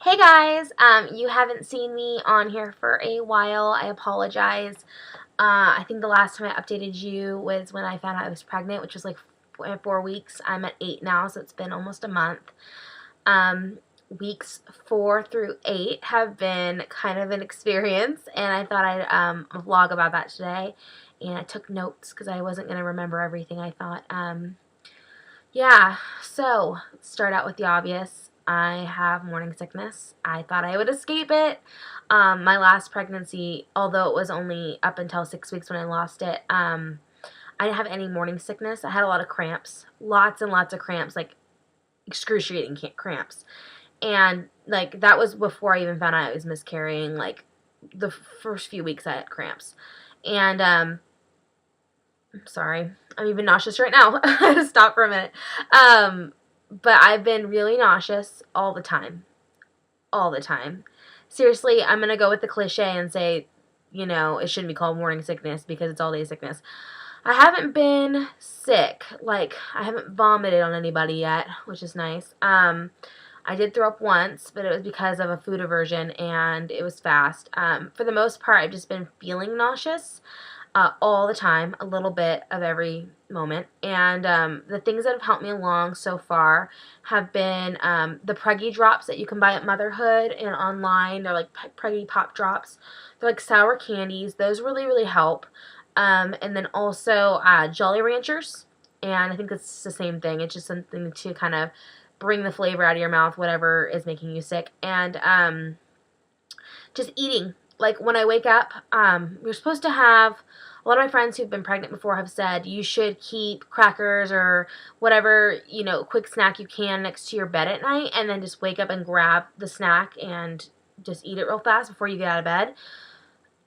Hey guys, you haven't seen me on here for a while. I apologize. I think the last time I updated you was when I found out I was pregnant, which was like 4 weeks. I'm at 8 now, so it's been almost a month. Um, Weeks 4 through 8 have been kind of an experience, and I thought I'd vlog about that today. And I took notes because I wasn't going to remember everything. I thought, yeah, so let's start out with the obvious. I have morning sickness. I thought I would escape it. My last pregnancy, although it was only up until 6 weeks when I lost it, I didn't have any morning sickness. I had a lot of cramps, lots and lots of cramps, like excruciating cramps. And like that was before I even found out I was miscarrying. Like the first few weeks I had cramps. And I'm sorry. I'm even nauseous right now. I had to stop for a minute. But I've been really nauseous all the time. All the time. Seriously, I'm going to go with the cliche and say, it shouldn't be called morning sickness because it's all day sickness. I haven't been sick. Like, I haven't vomited on anybody yet, which is nice. I did throw up once, but it was because of a food aversion, and it was fast. For the most part, I've just been feeling nauseous all the time, a little bit of every moment. And the things that have helped me along so far have been the Preggy drops that you can buy at Motherhood and online. They're like Preggy Pop Drops. They're like sour candies. Those really, really help. And then also Jolly Ranchers. And I think it's the same thing. It's just something to kind of bring the flavor out of your mouth, whatever is making you sick. And just eating. Like when I wake up, you're supposed to have, a lot of my friends who've been pregnant before have said you should keep crackers or whatever, quick snack you can next to your bed at night and then just wake up and grab the snack and just eat it real fast before you get out of bed.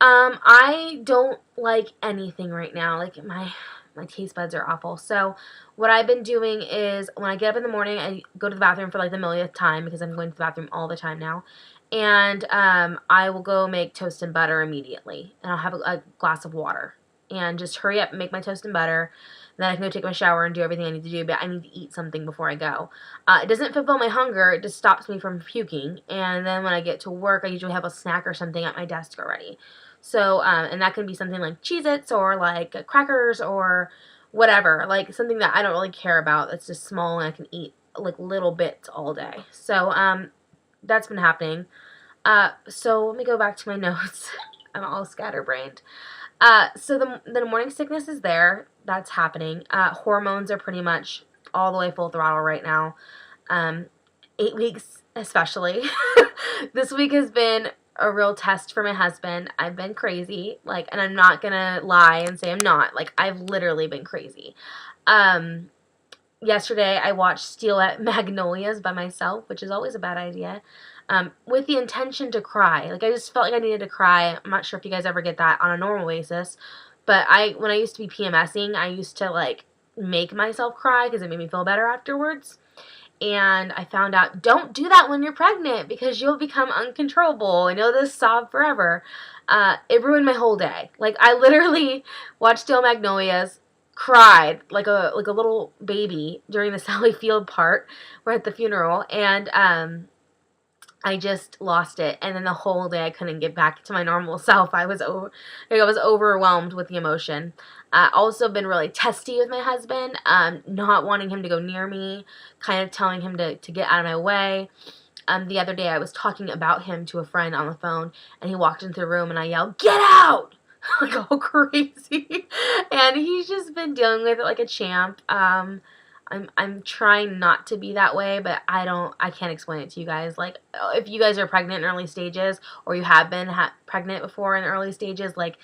I don't like anything right now. Like my taste buds are awful. So what I've been doing is when I get up in the morning, I go to the bathroom for like the millionth time because I'm going to the bathroom all the time now. And I will go make toast and butter immediately. And I'll have a glass of water. And just hurry up and make my toast and butter. Then I can go take my shower and do everything I need to do. But I need to eat something before I go. It doesn't fulfill my hunger. It just stops me from puking. And then when I get to work, I usually have a snack or something at my desk already. So, and that can be something like Cheez-Its or like crackers or whatever. Like something that I don't really care about. That's just small and I can eat like little bits all day. So, that's been happening. So let me go back to my notes. I'm all scatterbrained. So the morning sickness is there. That's happening. Hormones are pretty much all the way full throttle right now. 8 weeks especially. This week has been a real test for my husband. I've been crazy. Like, and I'm not gonna lie and say I'm not. Like, I've literally been crazy. Yesterday I watched Steel at Magnolias by myself, which is always a bad idea. With the intention to cry. Like, I just felt like I needed to cry. I'm not sure if you guys ever get that on a normal basis, but when I used to be PMSing, I used to, like, make myself cry because it made me feel better afterwards. And I found out, don't do that when you're pregnant because you'll become uncontrollable and you'll just sob forever. It ruined my whole day. Like, I literally watched Steel Magnolias, cried like a little baby during the Sally Field part. We're at the funeral, and I just lost it, and then the whole day I couldn't get back to my normal self. I was overwhelmed with the emotion. Also been really testy with my husband, not wanting him to go near me, kind of telling him to get out of my way. The other day I was talking about him to a friend on the phone, and he walked into the room, and I yelled, "Get out!" like all crazy. And he's just been dealing with it like a champ. I'm trying not to be that way, but I can't explain it to you guys. Like, if you guys are pregnant in early stages, or you have been pregnant before in early stages, like,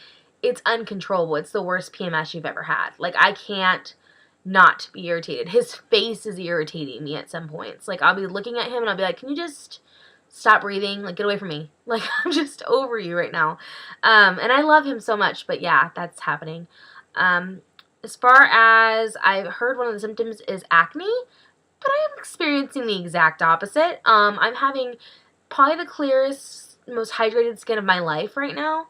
it's uncontrollable. It's the worst PMS you've ever had. Like, I can't not be irritated. His face is irritating me at some points. Like, I'll be looking at him and I'll be like, can you just stop breathing? Like, get away from me. Like, I'm just over you right now. And I love him so much, but yeah, that's happening. As far as I've heard, one of the symptoms is acne, but I am experiencing the exact opposite. I'm having probably the clearest, most hydrated skin of my life right now.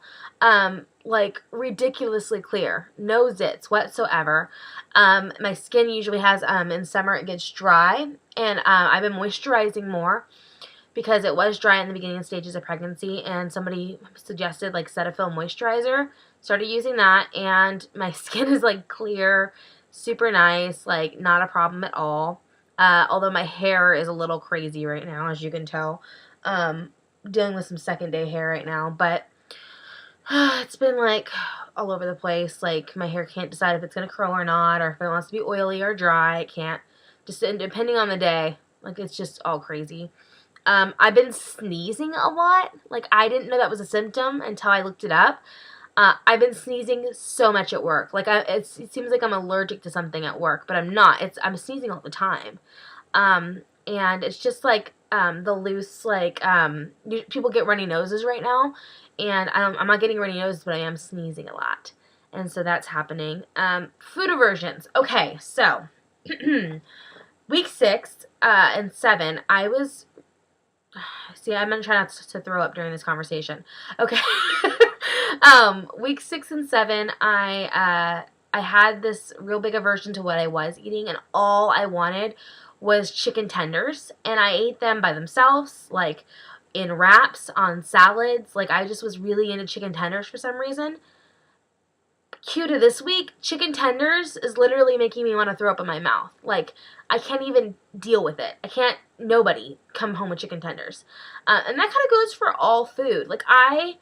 Like ridiculously clear. No zits whatsoever. My skin usually has, in summer it gets dry, and I've been moisturizing more. because it was dry in the beginning stages of pregnancy, and somebody suggested like Cetaphil moisturizer. Started using that, and my skin is like clear, super nice, like not a problem at all. Although my hair is a little crazy right now, as you can tell. Dealing with some second day hair right now, but it's been like all over the place. Like my hair can't decide if it's gonna curl or not, or if it wants to be oily or dry. It can't. Just depending on the day. Like it's just all crazy. I've been sneezing a lot. Like I didn't know that was a symptom until I looked it up. I've been sneezing so much at work. Like it seems like I'm allergic to something at work, but I'm not. I'm sneezing all the time. And it's just like the loose, like people get runny noses right now, and I'm not getting runny noses, but I am sneezing a lot, and so that's happening. Food aversions. Okay, so week 6 and 7, I was. See, I'm gonna try not to throw up during this conversation. Okay. Week 6 and 7, I had this real big aversion to what I was eating, and all I wanted was chicken tenders, and I ate them by themselves, like in wraps, on salads. Like I just was really into chicken tenders for some reason. Cue to this week, chicken tenders is literally making me want to throw up in my mouth. Like, I can't even deal with it. Nobody come home with chicken tenders. And that kind of goes for all food. Like, I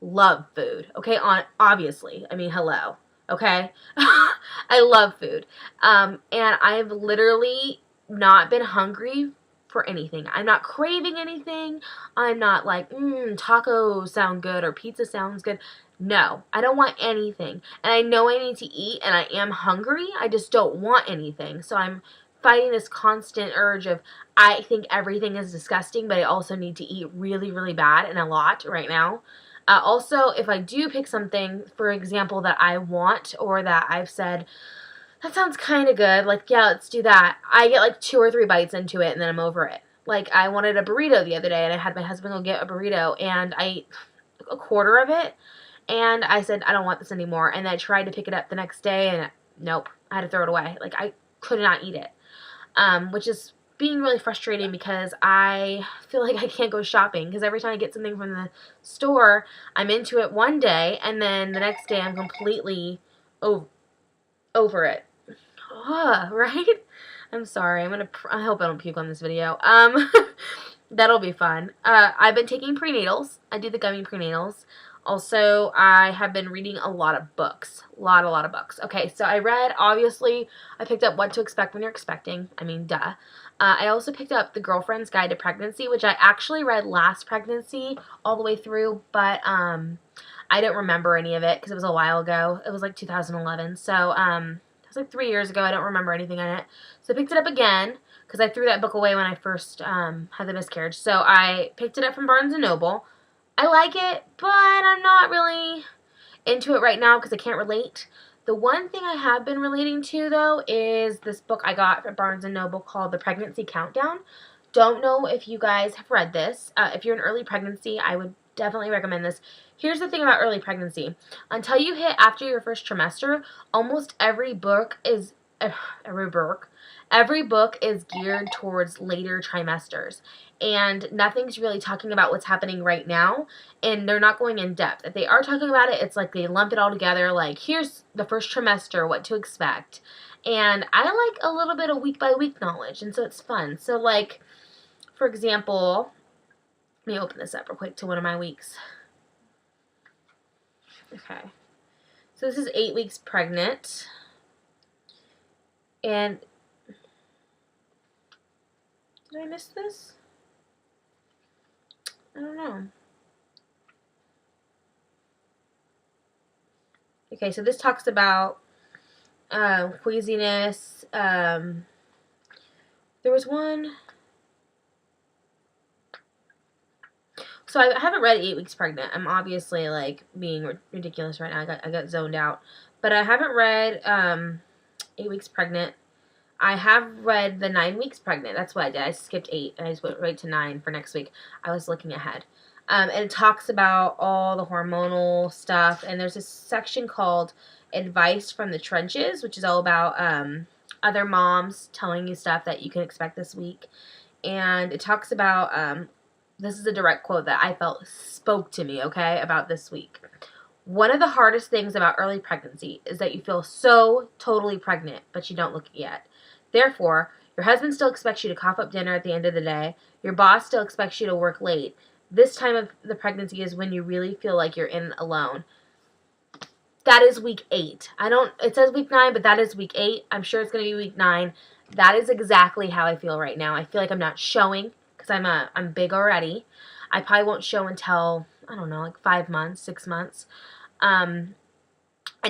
love food, okay? Obviously. I mean, hello, okay? I love food. And I've literally not been hungry for anything. I'm not craving anything. I'm not like, tacos sound good or pizza sounds good. No, I don't want anything. And I know I need to eat, and I am hungry. I just don't want anything. So I'm fighting this constant urge of, I think everything is disgusting, but I also need to eat really, really bad and a lot right now. Also, if I do pick something, for example, that I want, or that I've said, that sounds kind of good, like, yeah, let's do that, I get like 2 or 3 bites into it, and then I'm over it. Like, I wanted a burrito the other day, and I had my husband go get a burrito, and I ate a quarter of it. And I said, I don't want this anymore. And I tried to pick it up the next day, and nope, I had to throw it away. Like, I could not eat it, which is being really frustrating because I feel like I can't go shopping, because every time I get something from the store, I'm into it one day, and then the next day I'm completely over it. Right? I'm sorry. I hope I don't puke on this video. That'll be fun. I've been taking prenatals. I do the gummy prenatals. Also, I have been reading a lot of books. A lot of books. Okay, so I picked up What to Expect When You're Expecting. I mean, duh. I also picked up The Girlfriend's Guide to Pregnancy, which I actually read last pregnancy all the way through, but I don't remember any of it because it was a while ago. It was like 2011, so it was like 3 years ago. I don't remember anything in it. So I picked it up again because I threw that book away when I first had the miscarriage. So I picked it up from Barnes & Noble. I like it, but I'm not really into it right now because I can't relate. The one thing I have been relating to, though, is this book I got from Barnes & Noble called The Pregnancy Countdown. Don't know if you guys have read this. If you're in early pregnancy, I would definitely recommend this. Here's the thing about early pregnancy. Until you hit after your first trimester, almost every book is geared towards later trimesters, and nothing's really talking about what's happening right now, and they're not going in depth. If they are talking about it, it's like they lump it all together, like, here's the first trimester, what to expect. And I like a little bit of week-by-week knowledge, and so it's fun. So, like, for example, let me open this up real quick to one of my weeks. Okay. So this is 8 weeks pregnant, and did I miss this? I don't know. Okay, so this talks about queasiness. There was one. So I haven't read 8 weeks pregnant. I'm obviously like being ridiculous right now. I got zoned out. But I haven't read 8 weeks pregnant. I have read the 9 weeks pregnant. That's what I did. I skipped 8 and I just went right to 9 for next week. I was looking ahead. And it talks about all the hormonal stuff. And there's this section called Advice from the Trenches, which is all about other moms telling you stuff that you can expect this week. And it talks about this is a direct quote that I felt spoke to me, okay, about this week. One of the hardest things about early pregnancy is that you feel so totally pregnant, but you don't look it yet. Therefore, your husband still expects you to cough up dinner at the end of the day. Your boss still expects you to work late. This time of the pregnancy is when you really feel like you're in alone. That is week 8. It says week 9, but that is week 8. I'm sure it's going to be week 9. That is exactly how I feel right now. I feel like I'm not showing because I'm big already. I probably won't show until, I don't know, like 5 months, 6 months. And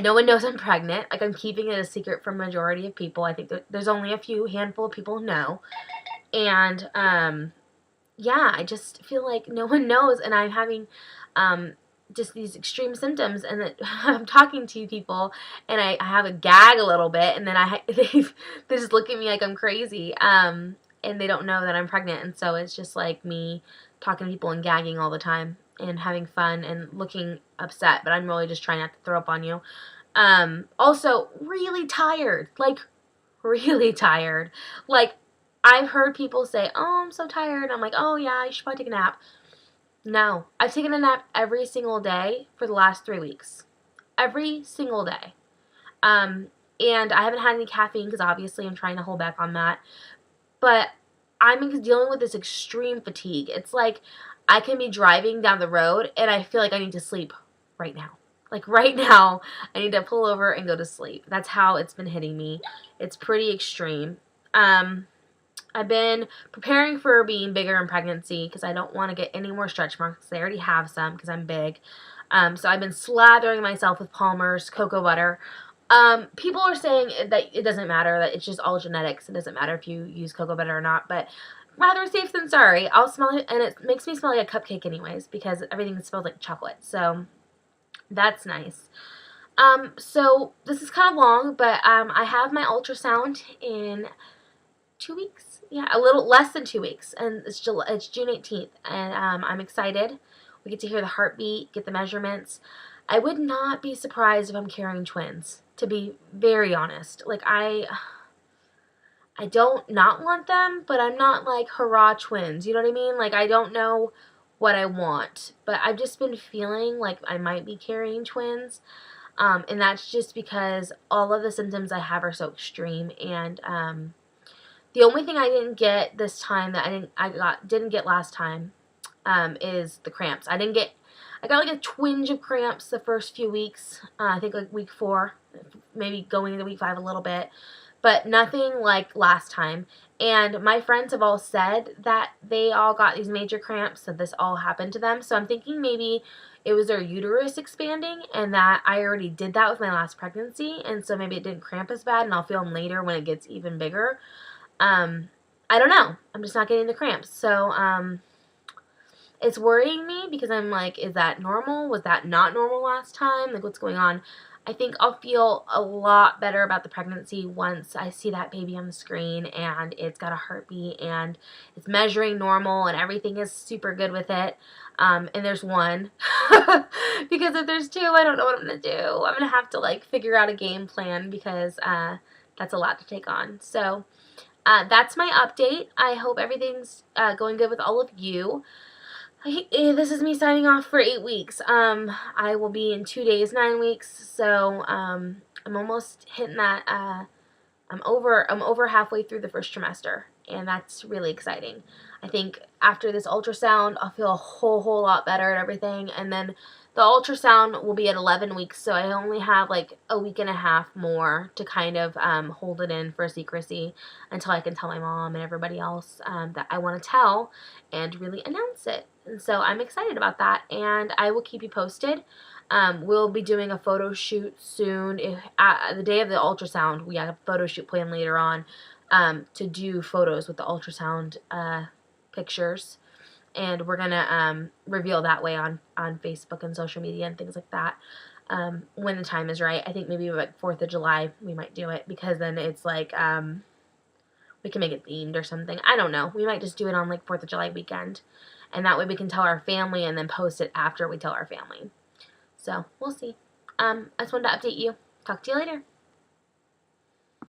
no one knows I'm pregnant. Like, I'm keeping it a secret from majority of people. I think there's only a handful of people who know. And, yeah, I just feel like no one knows. And I'm having, just these extreme symptoms. And that I'm talking to people and I have a gag a little bit. And then they just look at me like I'm crazy. And they don't know that I'm pregnant. And so it's just like me talking to people and gagging all the time and having fun and looking upset, but I'm really just trying not to throw up on you. Also, really tired. Like, really tired. Like, I've heard people say, oh, I'm so tired. I'm like, oh, yeah, you should probably take a nap. No. I've taken a nap every single day for the last 3 weeks. Every single day. And I haven't had any caffeine because obviously I'm trying to hold back on that. But I'm dealing with this extreme fatigue. It's like I can be driving down the road and I feel like I need to sleep right now. Like right now, I need to pull over and go to sleep. That's how it's been hitting me. It's pretty extreme. I've been preparing for being bigger in pregnancy because I don't want to get any more stretch marks. I already have some because I'm big. So I've been slathering myself with Palmer's cocoa butter. People are saying that it doesn't matter, that it's just all genetics. It doesn't matter if you use cocoa butter or not, but rather safe than sorry. I'll smell it, and it makes me smell like a cupcake anyways because everything smells like chocolate. So that's nice. So this is kind of long, but I have my ultrasound in 2 weeks. Yeah, a little less than 2 weeks, and it's June 18th, and I'm excited. We get to hear the heartbeat, get the measurements. I would not be surprised if I'm carrying twins, to be very honest. Like, I don't not want them, but I'm not like, hurrah, twins. You know what I mean? Like, I don't know what I want, but I've just been feeling like I might be carrying twins, and that's just because all of the symptoms I have are so extreme, and the only thing I didn't get this time that I didn't get last time is the cramps. I got like a twinge of cramps the first few weeks. I think like week 4, maybe going into week 5 a little bit, but nothing like last time. And my friends have all said that they all got these major cramps, that this all happened to them. So I'm thinking maybe it was their uterus expanding and that I already did that with my last pregnancy. And so maybe it didn't cramp as bad and I'll feel them later when it gets even bigger. I don't know. I'm just not getting the cramps. So, it's worrying me because I'm like, is that normal? Was that not normal last time? Like, what's going on? I think I'll feel a lot better about the pregnancy once I see that baby on the screen and it's got a heartbeat and it's measuring normal and everything is super good with it. And there's one. Because if there's 2, I don't know what I'm going to do. I'm going to have to, like, figure out a game plan because, that's a lot to take on. So, that's my update. I hope everything's going good with all of you. This is me signing off for 8 weeks. I will be in 2 days, 9 weeks. So I'm almost hitting that. I'm over halfway through the first trimester, and that's really exciting. I think after this ultrasound, I'll feel a whole lot better at everything, and then the ultrasound will be at 11 weeks, so I only have like a week and a half more to kind of hold it in for secrecy until I can tell my mom and everybody else that I want to tell and really announce it. And so I'm excited about that, and I will keep you posted. We'll be doing a photo shoot soon. The day of the ultrasound, we have a photo shoot planned later on to do photos with the ultrasound pictures. And we're going to reveal that way on Facebook and social media and things like that when the time is right. I think maybe like 4th of July we might do it because then it's like we can make it themed or something. I don't know. We might just do it on like 4th of July weekend. And that way we can tell our family and then post it after we tell our family. So, we'll see. I just wanted to update you. Talk to you later.